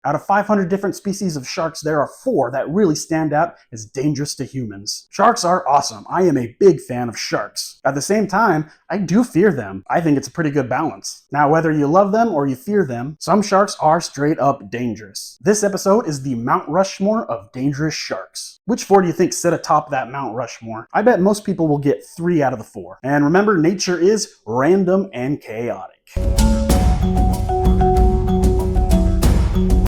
Out of 500 different species of sharks, there are 4 that really stand out as dangerous to humans. Sharks are awesome. I am a big fan of sharks. At the same time, I do fear them. I think it's a pretty good balance. Now, whether you love them or you fear them, some sharks are straight up dangerous. This episode is the Mount Rushmore of dangerous sharks. Which 4 do you think sit atop that Mount Rushmore? I bet most people will get 3 out of the 4. And remember, nature is random and chaotic.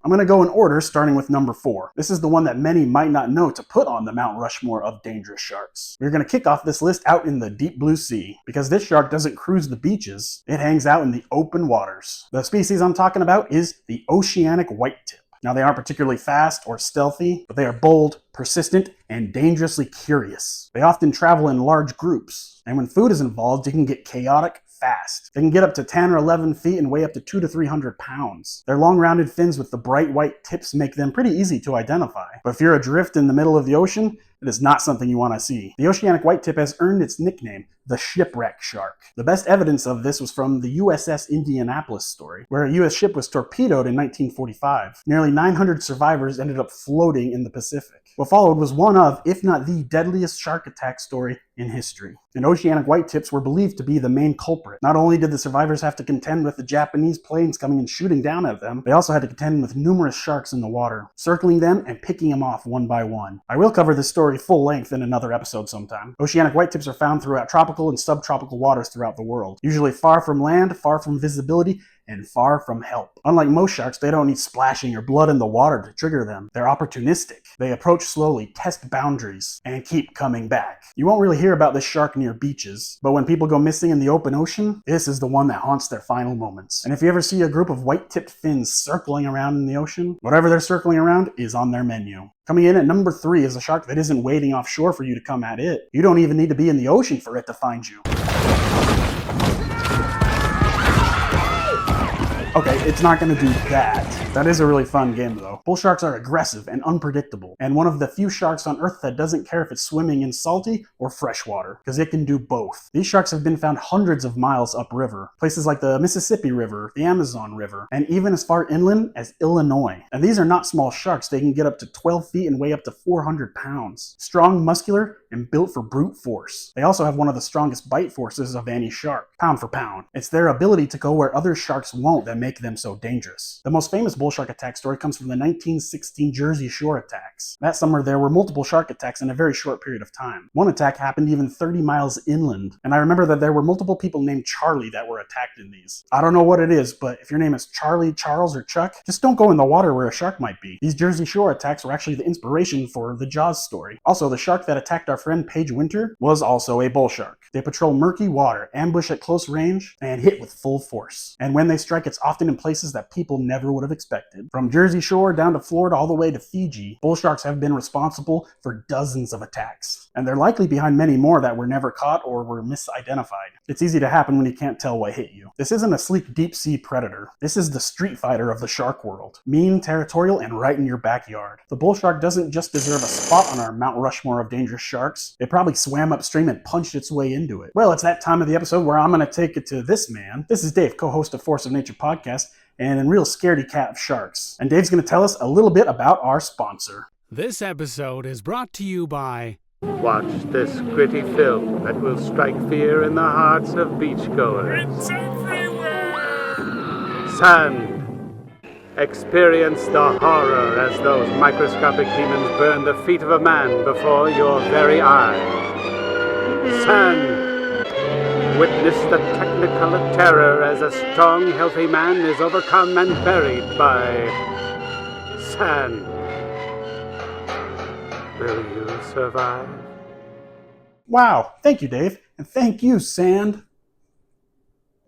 I'm going to go in order, starting with number 4. This is the one that many might not know to put on the Mount Rushmore of dangerous sharks. We're going to kick off this list out in the deep blue sea, because this shark doesn't cruise the beaches, it hangs out in the open waters. The species I'm talking about is the Oceanic Whitetip. Now, they aren't particularly fast or stealthy, but they are bold, persistent, and dangerously curious. They often travel in large groups, and when food is involved, it can get chaotic fast. They can get up to 10 or 11 feet and weigh up to 200 to 300 pounds. Their long rounded fins with the bright white tips make them pretty easy to identify. But if you're adrift in the middle of the ocean, it is not something you want to see. The Oceanic Whitetip has earned its nickname, the Shipwreck shark. The best evidence of this was from the USS Indianapolis story, where a US ship was torpedoed in 1945. Nearly 900 survivors ended up floating in the Pacific. What followed was one of, if not the deadliest shark attack story in history. And Oceanic Whitetips were believed to be the main culprit. Not only did the survivors have to contend with the Japanese planes coming and shooting down at them, they also had to contend with numerous sharks in the water, circling them and picking them off one by one. I will cover this story full length in another episode sometime. Oceanic Whitetips are found throughout tropical and subtropical waters throughout the world, usually far from land, far from visibility, and far from help. Unlike most sharks, they don't need splashing or blood in the water to trigger them. They're opportunistic. They approach slowly, test boundaries, and keep coming back. You won't really hear about this shark near beaches, but when people go missing in the open ocean, this is the one that haunts their final moments. And if you ever see a group of white-tipped fins circling around in the ocean, whatever they're circling around is on their menu. Coming in at number 3 is a shark that isn't waiting offshore for you to come at it. You don't even need to be in the ocean for it to find you. Okay, it's not going to do that. That is a really fun game though. Bull sharks are aggressive and unpredictable, and one of the few sharks on Earth that doesn't care if it's swimming in salty or fresh water, because it can do both. These sharks have been found hundreds of miles upriver, places like the Mississippi River, the Amazon River, and even as far inland as Illinois. And these are not small sharks. They can get up to 12 feet and weigh up to 400 pounds. Strong, muscular, and built for brute force. They also have one of the strongest bite forces of any shark, pound for pound. It's their ability to go where other sharks won't that make them so dangerous. The most famous bull shark attack story comes from the 1916 Jersey Shore attacks. That summer, there were multiple shark attacks in a very short period of time. One attack happened even 30 miles inland, and I remember that there were multiple people named Charlie that were attacked in these. I don't know what it is, but if your name is Charlie, Charles, or Chuck, just don't go in the water where a shark might be. These Jersey Shore attacks were actually the inspiration for the Jaws story. Also, the shark that attacked our friend Paige Winter was also a bull shark. They patrol murky water, ambush at close range, and hit with full force. And when they strike, it's often in places that people never would have expected. From Jersey Shore down to Florida all the way to Fiji, bull sharks have been responsible for dozens of attacks. And they're likely behind many more that were never caught or were misidentified. It's easy to happen when you can't tell what hit you. This isn't a sleek deep sea predator. This is the street fighter of the shark world. Mean, territorial, and right in your backyard. The bull shark doesn't just deserve a spot on our Mount Rushmore of dangerous sharks. It probably swam upstream and punched its way into it. Well, it's that time of the episode where I'm going to take it to this man. This is Dave, co-host of Force of Nature podcast, and a real scaredy cat of sharks. And Dave's going to tell us a little bit about our sponsor. This episode is brought to you by... Watch this gritty film that will strike fear in the hearts of beachgoers. It's everywhere! Sand. Experience the horror as those microscopic demons burn the feet of a man before your very eyes. Sand. Witness the technicolor terror as a strong, healthy man is overcome and buried by sand. Will you survive? Wow, thank you, Dave, and thank you, Sand.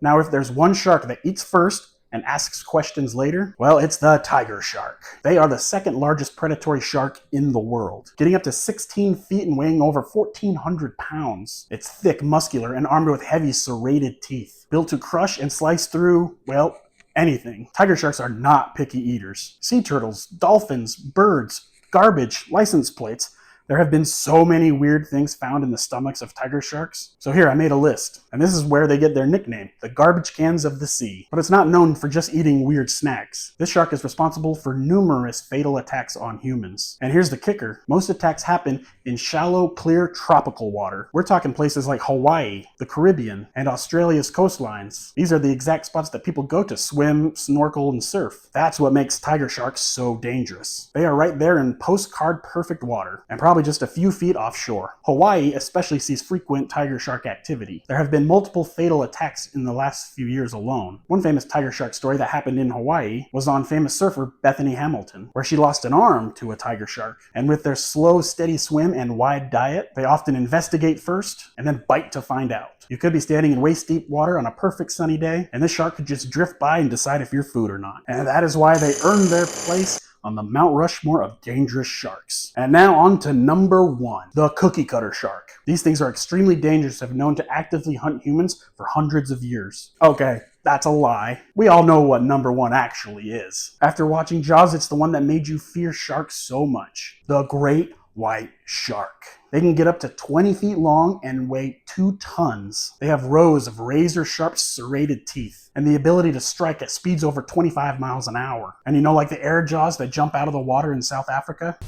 Now, if there's one shark that eats first and asks questions later, well, it's the tiger shark. They are the second largest predatory shark in the world, getting up to 16 feet and weighing over 1,400 pounds. It's thick, muscular, and armed with heavy serrated teeth, built to crush and slice through, well, anything. Tiger sharks are not picky eaters. Sea turtles, dolphins, birds, garbage, license plates, There have been so many weird things found in the stomachs of tiger sharks. So here, I made a list. And this is where they get their nickname, the garbage cans of the sea. But it's not known for just eating weird snacks. This shark is responsible for numerous fatal attacks on humans. And here's the kicker. Most attacks happen in shallow, clear, tropical water. We're talking places like Hawaii, the Caribbean, and Australia's coastlines. These are the exact spots that people go to swim, snorkel, and surf. That's what makes tiger sharks so dangerous. They are right there in postcard perfect water, and probably just a few feet offshore. Hawaii especially sees frequent tiger shark activity. There have been multiple fatal attacks in the last few years alone. One famous tiger shark story that happened in Hawaii was on famous surfer Bethany Hamilton, where she lost an arm to a tiger shark. And with their slow, steady swim and wide diet, they often investigate first and then bite to find out. You could be standing in waist-deep water on a perfect sunny day, and this shark could just drift by and decide if you're food or not. And that is why they earned their place on the Mount Rushmore of dangerous sharks. And now on to number 1, the cookie cutter shark. These things are extremely dangerous and have known to actively hunt humans for hundreds of years. Okay, that's a lie. We all know what number 1 actually is. After watching Jaws, it's the one that made you fear sharks so much. The great white shark. They can get up to 20 feet long and weigh 2 tons. They have rows of razor-sharp serrated teeth and the ability to strike at speeds over 25 miles an hour. And you know, like the air jaws that jump out of the water in South Africa?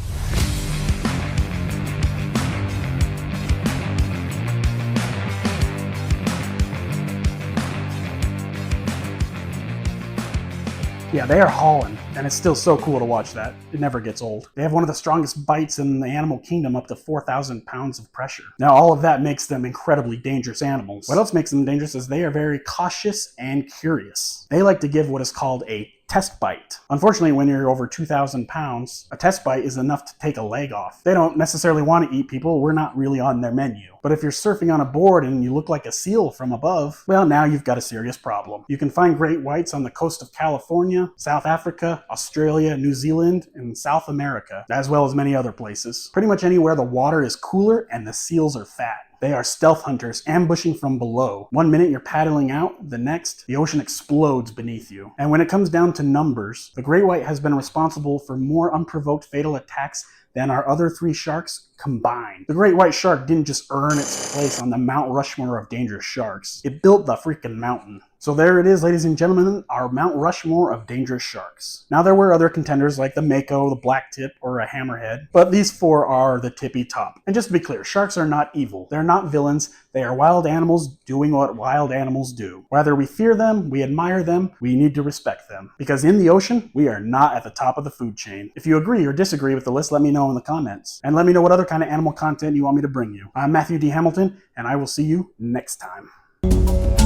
Yeah, they are hauling, and it's still so cool to watch that. It never gets old. They have one of the strongest bites in the animal kingdom, up to 4,000 pounds of pressure. Now, all of that makes them incredibly dangerous animals. What else makes them dangerous is they are very cautious and curious. They like to give what is called a test bite. Unfortunately, when you're over 2,000 pounds, a test bite is enough to take a leg off. They don't necessarily want to eat people. We're not really on their menu. But if you're surfing on a board and you look like a seal from above, well, now you've got a serious problem. You can find great whites on the coast of California, South Africa, Australia, New Zealand, and South America, as well as many other places. Pretty much anywhere the water is cooler and the seals are fat. They are stealth hunters, ambushing from below. One minute you're paddling out, the next, the ocean explodes beneath you. And when it comes down to numbers, the great white has been responsible for more unprovoked fatal attacks than our other 3 sharks combined. The great white shark didn't just earn its place on the Mount Rushmore of dangerous sharks. It built the freaking mountain. So there it is, ladies and gentlemen, our Mount Rushmore of dangerous sharks. Now there were other contenders like the mako, the blacktip, or a hammerhead, but these 4 are the tippy top. And just to be clear, sharks are not evil. They're not villains. They are wild animals doing what wild animals do. Whether we fear them, we admire them, we need to respect them. Because in the ocean, we are not at the top of the food chain. If you agree or disagree with the list, let me know in the comments. And let me know what other kind of animal content you want me to bring you. I'm Matthew D. Hamilton, and I will see you next time.